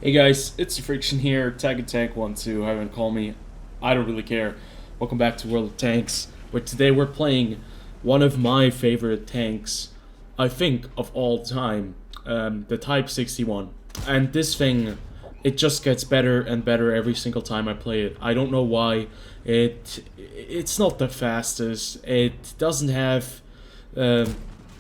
Hey guys, it's TheFrXion here, Tag and Tank 1-2, however you call me, I don't really care. Welcome back to World of Tanks, where today we're playing one of my favorite tanks, I think, of all time, the Type 61. And this thing, it just gets better and better every single time I play it. I don't know why. It's not the fastest, it doesn't have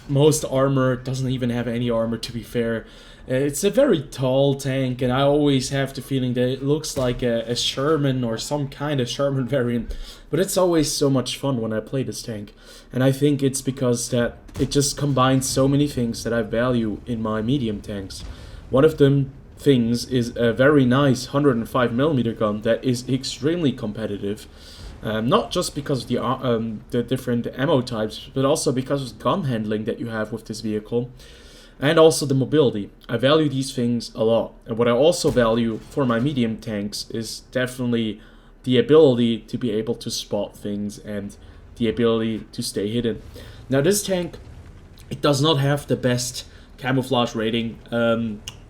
most armor, it doesn't even have any armor to be fair. It's a very tall tank, and I always have the feeling that it looks like a Sherman or some kind of Sherman variant. But it's always so much fun when I play this tank. And I think it's because that it just combines so many things that I value in my medium tanks. One of them things is a very nice 105mm gun that is extremely competitive. Not just because of the different ammo types, but also because of the gun handling that you have with this vehicle. And also the mobility. I value these things a lot. And what I also value for my medium tanks is definitely the ability to be able to spot things and the ability to stay hidden. Now this tank, it does not have the best camouflage rating.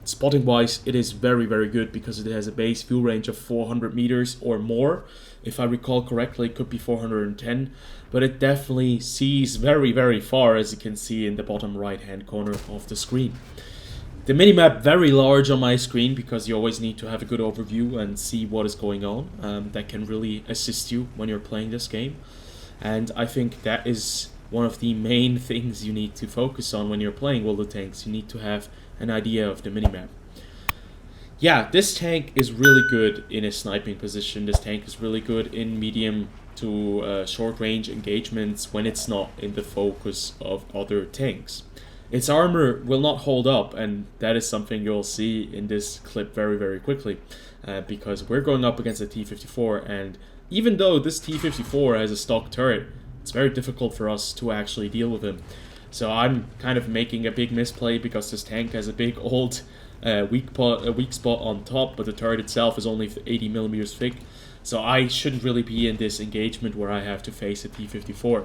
Spotting wise, it is very good because it has a base view range of 400 meters or more. If I recall correctly, it could be 410, but it definitely sees very far, as you can see in the bottom right hand corner of the screen. The minimap very large on my screen because you always need to have a good overview and see what is going on. That can really assist you when you're playing this game, and I think that is one of the main things you need to focus on when you're playing World of Tanks. You need to have an idea of the minimap. Yeah, this tank is really good in a sniping position. This tank is really good in medium to short range engagements when it's not in the focus of other tanks. Its armor will not hold up, and that is something you'll see in this clip very quickly, because we're going up against a T-54, and even though this T-54 has a stock turret, it's very difficult for us to actually deal with him. So I'm kind of making a big misplay because this tank has a big old weak spot on top, but the turret itself is only 80mm thick. So I shouldn't really be in this engagement where I have to face a T-54.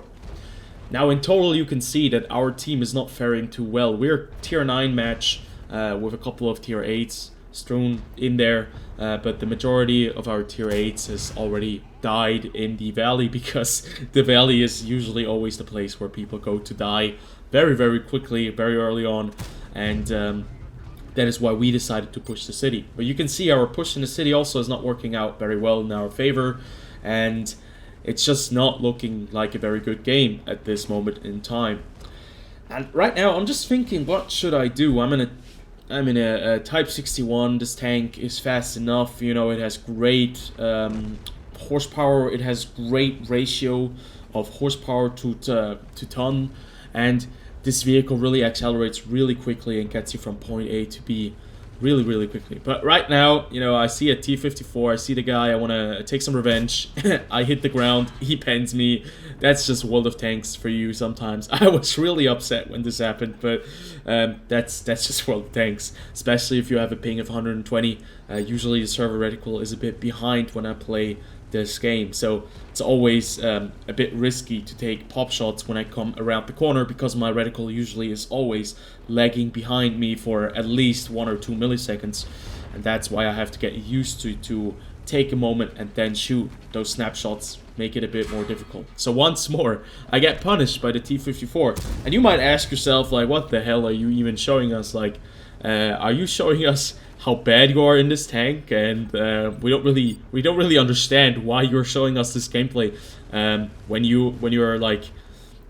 Now in total you can see that our team is not faring too well. We're tier 9 match with a couple of tier 8s strewn in there, but the majority of our tier 8s has already died in the valley because the valley is usually always the place where people go to die very quickly, very early on, and that is why we decided to push the city. But you can see our push in the city also is not working out very well in our favor, and it's just not looking like a very good game at this moment in time. And right now I'm just thinking, what should I do? I'm in a Type 61. This tank is fast enough, you know, it has great horsepower, it has great ratio of horsepower to ton, and this vehicle really accelerates really quickly and gets you from point A to B really quickly. But right now, you know, I see a T-54, I see the guy, I want to take some revenge. I hit the ground, he pens me. That's just World of Tanks for you sometimes. I was really upset when this happened, but that's just World of Tanks, especially if you have a ping of 120. Usually the server reticle is a bit behind when I play this game, so it's always a bit risky to take pop shots when I come around the corner because my reticle usually is always lagging behind me for at least 1 or 2 milliseconds, and that's why I have to get used to take a moment and then shoot. Those snapshots make it a bit more difficult. So once more, I get punished by the T-54, and you might ask yourself, like, what the hell are you even showing us? Like, are you showing us how bad you are in this tank? And we don't really understand why you're showing us this gameplay when you're like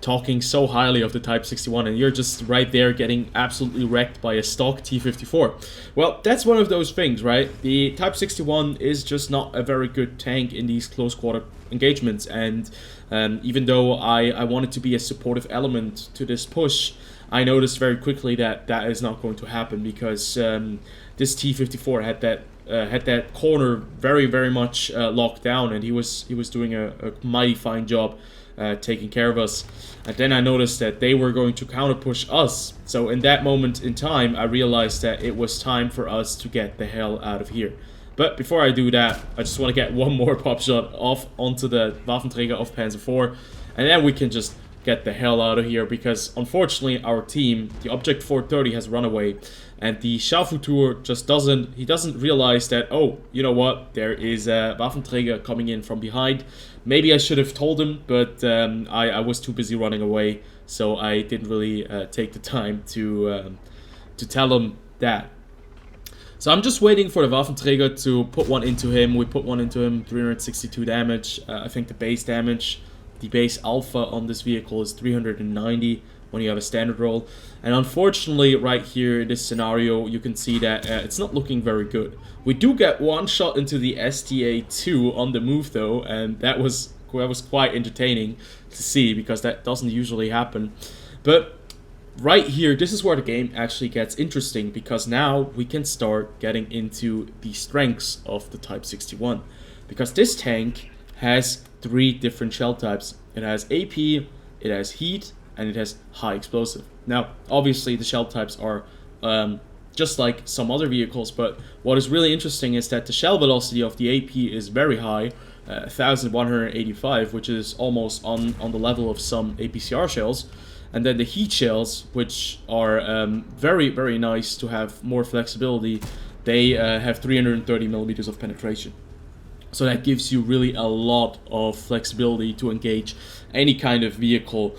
talking so highly of the Type 61 and you're just right there getting absolutely wrecked by a stock T-54. Well, that's one of those things, right? The Type 61 is just not a very good tank in these close quarter engagements, and even though I wanted to be a supportive element to this push, I noticed very quickly that that is not going to happen because this T-54 had that corner very much locked down, and he was doing a mighty fine job taking care of us. And then I noticed that they were going to counter push us. So in that moment in time, I realized that it was time for us to get the hell out of here. But before I do that, I just want to get one more pop shot off onto the Waffenträger of Panzer IV, and then we can just get the hell out of here, because unfortunately our team, the Object 430, has run away, and the Scharffutur just doesn't realize that, oh, you know what, there is a Waffenträger coming in from behind. Maybe I should have told him, but I was too busy running away, so I didn't really take the time to tell him that. So I'm just waiting for the Waffenträger to put one into him. We put one into him, 362 damage. I think the base damage, the base alpha on this vehicle is 390 when you have a standard roll. And unfortunately, right here in this scenario, you can see that it's not looking very good. We do get one shot into the STA2 on the move though, and that was quite entertaining to see, because that doesn't usually happen. But right here, this is where the game actually gets interesting, because now we can start getting into the strengths of the Type 61. Because this tank has 3 different shell types. It has AP, it has heat, and it has high explosive. Now, obviously the shell types are just like some other vehicles, but what is really interesting is that the shell velocity of the AP is very high, 1185, which is almost on the level of some APCR shells. And then the heat shells, which are very, very nice to have more flexibility, they have 330 millimeters of penetration. So that gives you really a lot of flexibility to engage any kind of vehicle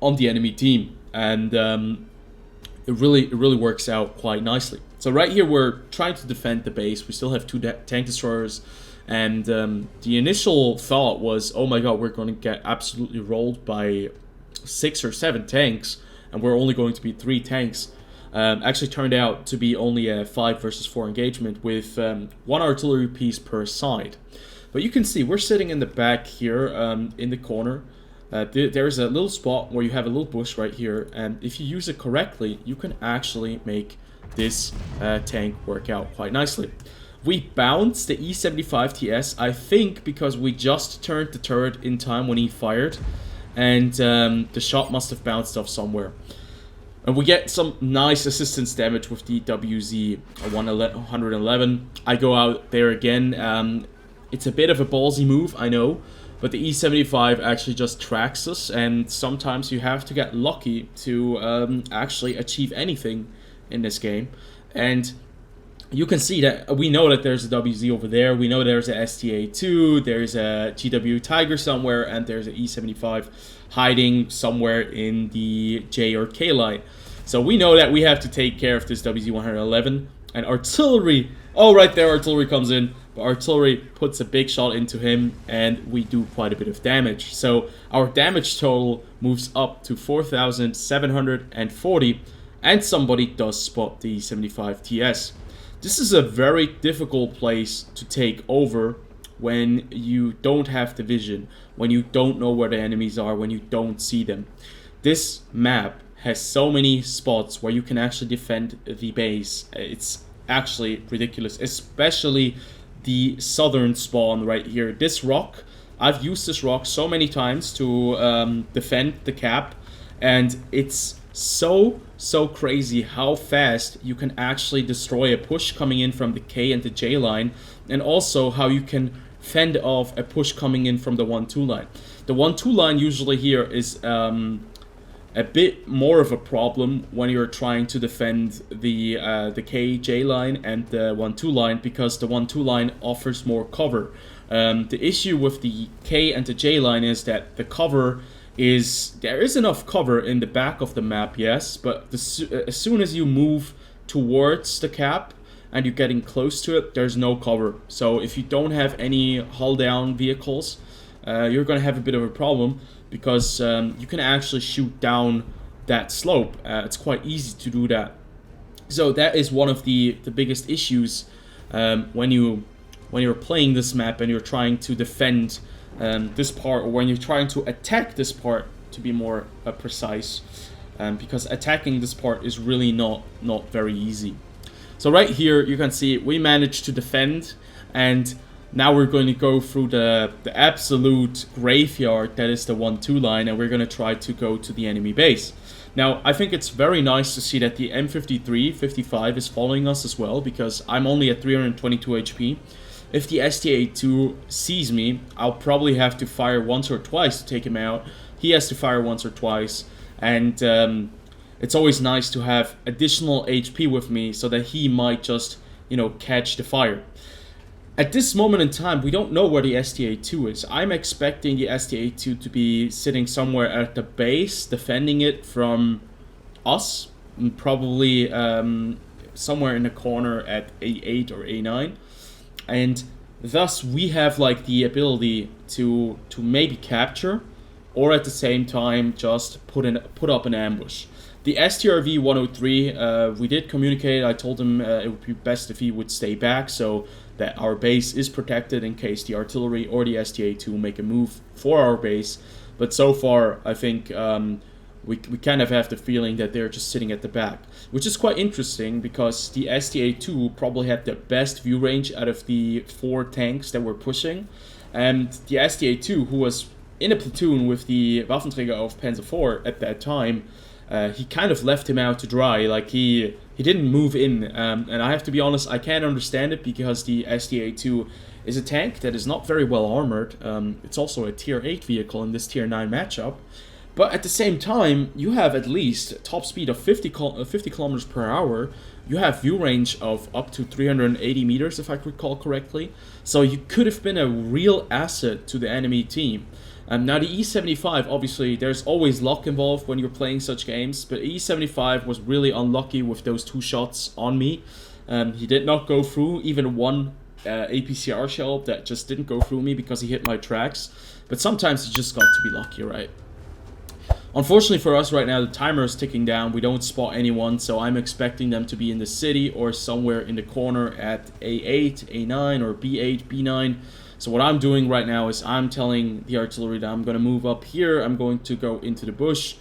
on the enemy team. And it really works out quite nicely. So right here we're trying to defend the base. We still have 2 tank destroyers. And the initial thought was, oh my god, we're going to get absolutely rolled by 6 or 7 tanks, and we're only going to be 3 tanks. Actually turned out to be only a 5 versus 4 engagement with 1 artillery piece per side. But you can see we're sitting in the back here in the corner. There's a little spot where you have a little bush right here, and if you use it correctly, you can actually make this tank work out quite nicely. We bounced the E75TS, I think because we just turned the turret in time when he fired, and the shot must have bounced off somewhere. And we get some nice assistance damage with the WZ-111. I go out there again. It's a bit of a ballsy move, I know, but the E75 actually just tracks us, and sometimes you have to get lucky to actually achieve anything in this game. And you can see that we know that there's a WZ over there, we know there's a STA2, there's a GW Tiger somewhere, and there's an E75 hiding somewhere in the J or K line. So we know that we have to take care of this WZ-111, and artillery, oh right there, artillery comes in, but artillery puts a big shot into him, and we do quite a bit of damage. So our damage total moves up to 4,740, and somebody does spot the E75TS. This is a very difficult place to take over when you don't have the vision, when you don't know where the enemies are, when you don't see them. This map has so many spots where you can actually defend the base. It's actually ridiculous, especially the southern spawn right here. This rock, I've used this rock so many times to defend the cap, and it's so crazy how fast you can actually destroy a push coming in from the K and the J line, and also how you can fend off a push coming in from the 1-2 line. The 1-2 line usually here is a bit more of a problem when you're trying to defend the K-J line and the 1-2 line, because the 1-2 line offers more cover. The issue with the K and the J line is that the cover there is enough cover in the back of the map, yes, but as soon as you move towards the cap and you're getting close to it, there's no cover. So if you don't have any hull down vehicles, you're going to have a bit of a problem, because you can actually shoot down that slope. It's quite easy to do that. So that is one of the biggest issues when you're playing this map and you're trying to defend this part, or when you're trying to attack this part, to be more precise, because attacking this part is really not very easy. So right here you can see we managed to defend, and now we're going to go through the absolute graveyard that is the 1-2 line, and we're going to try to go to the enemy base. Now, I think it's very nice to see that the M53-55 is following us as well, because I'm only at 322 HP. If the STA2 sees me, I'll probably have to fire once or twice to take him out. he has to fire once or twice, and it's always nice to have additional HP with me so that he might just, you know, catch the fire. At this moment in time, we don't know where the STA-2 is. I'm expecting the STA-2 to be sitting somewhere at the base, defending it from us, and probably somewhere in the corner at A8 or A9. And thus, we have like the ability to maybe capture, or at the same time, just put up an ambush. The STRV-103, we did communicate. I told him it would be best if he would stay back so that our base is protected in case the artillery or the STA-2 make a move for our base. But so far, I think we kind of have the feeling that they're just sitting at the back, which is quite interesting because the STA-2 probably had the best view range out of the 4 tanks that we're pushing. And the STA-2, who was in a platoon with the Waffenträger of Panzer IV at that time, he kind of left him out to dry. Like he didn't move in, and I have to be honest, I can't understand it because the STA-2 is a tank that is not very well armored. It's also a tier 8 vehicle in this tier 9 matchup, but at the same time you have at least top speed of 50 kilometers per hour. You have view range of up to 380 meters if I recall correctly, so you could have been a real asset to the enemy team. Now the E75, obviously there's always luck involved when you're playing such games, but E75 was really unlucky with those 2 shots on me. He did not go through, even one APCR shell that just didn't go through me because he hit my tracks, but sometimes you just got to be lucky, right? Unfortunately for us right now, the timer is ticking down. We don't spot anyone, so I'm expecting them to be in the city or somewhere in the corner at A8, A9, or B8, B9. So what I'm doing right now is I'm telling the artillery that I'm going to move up here. I'm going to go into the bush,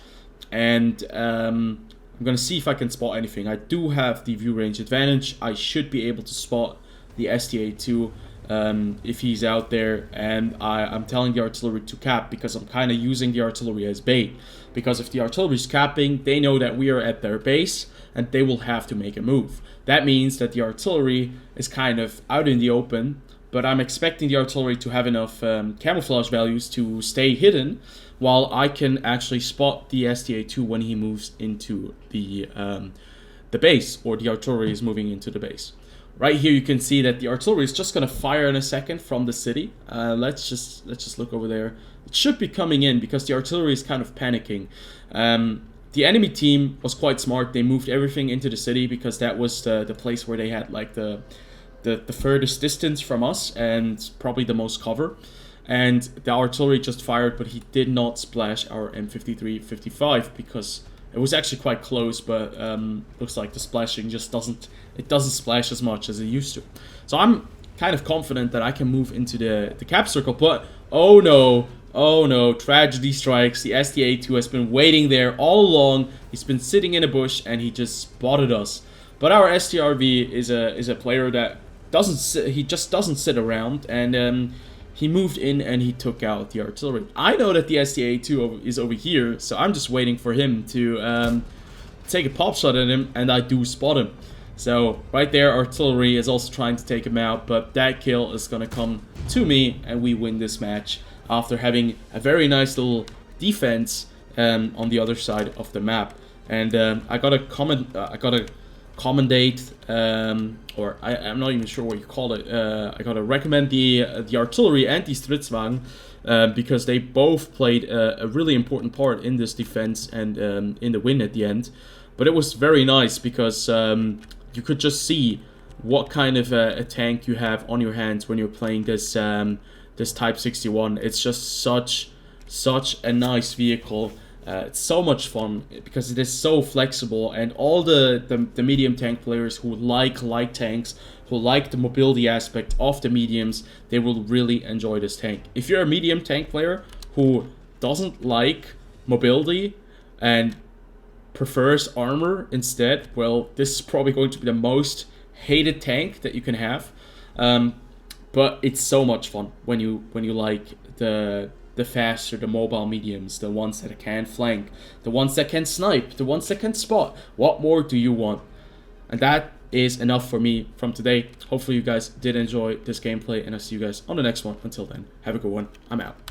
and I'm going to see if I can spot anything. I do have the view range advantage. I should be able to spot the STA-2 if he's out there, and I'm telling the artillery to cap because I'm kind of using the artillery as bait. Because if the artillery is capping, they know that we are at their base, and they will have to make a move. That means that the artillery is kind of out in the open, but I'm expecting the artillery to have enough camouflage values to stay hidden, while I can actually spot the STA-2 when he moves into the base, or the artillery is moving into the base. Right here you can see that the artillery is just going to fire in a second from the city. Let's just look over there. It should be coming in because the artillery is kind of panicking. The enemy team was quite smart. They moved everything into the city because that was the place where they had like the furthest distance from us and probably the most cover. And the artillery just fired, but he did not splash our M53-55 because it was actually quite close, but looks like the splashing just doesn't splash as much as it used to. So I'm kind of confident that I can move into the cap circle, but oh no, tragedy strikes. The STA-2 has been waiting there all along. He's been sitting in a bush and he just spotted us. But our STRV is a player that just doesn't sit around, and he moved in and he took out the artillery. I know that the STA-2 is over here, so I'm just waiting for him to take a pop shot at him, and I do spot him. So right there, artillery is also trying to take him out, but that kill is gonna come to me, and we win this match after having a very nice little defense on the other side of the map. And I gotta commendate, or I'm not even sure what you call it. I gotta recommend the artillery and the Stridswagen because they both played a really important part in this defense and in the win at the end. But it was very nice because you could just see what kind of a tank you have on your hands when you're playing this this Type 61. It's just such a nice vehicle. It's so much fun because it is so flexible, and all the medium tank players who like light tanks, who like the mobility aspect of the mediums, they will really enjoy this tank. If you're a medium tank player who doesn't like mobility and prefers armor instead, well, this is probably going to be the most hated tank that you can have. But it's so much fun when you like the faster, the mobile mediums, the ones that can flank, the ones that can snipe, the ones that can spot. What more do you want? And that is enough for me from today. Hopefully you guys did enjoy this gameplay, and I'll see you guys on the next one. Until then, have a good one. I'm out.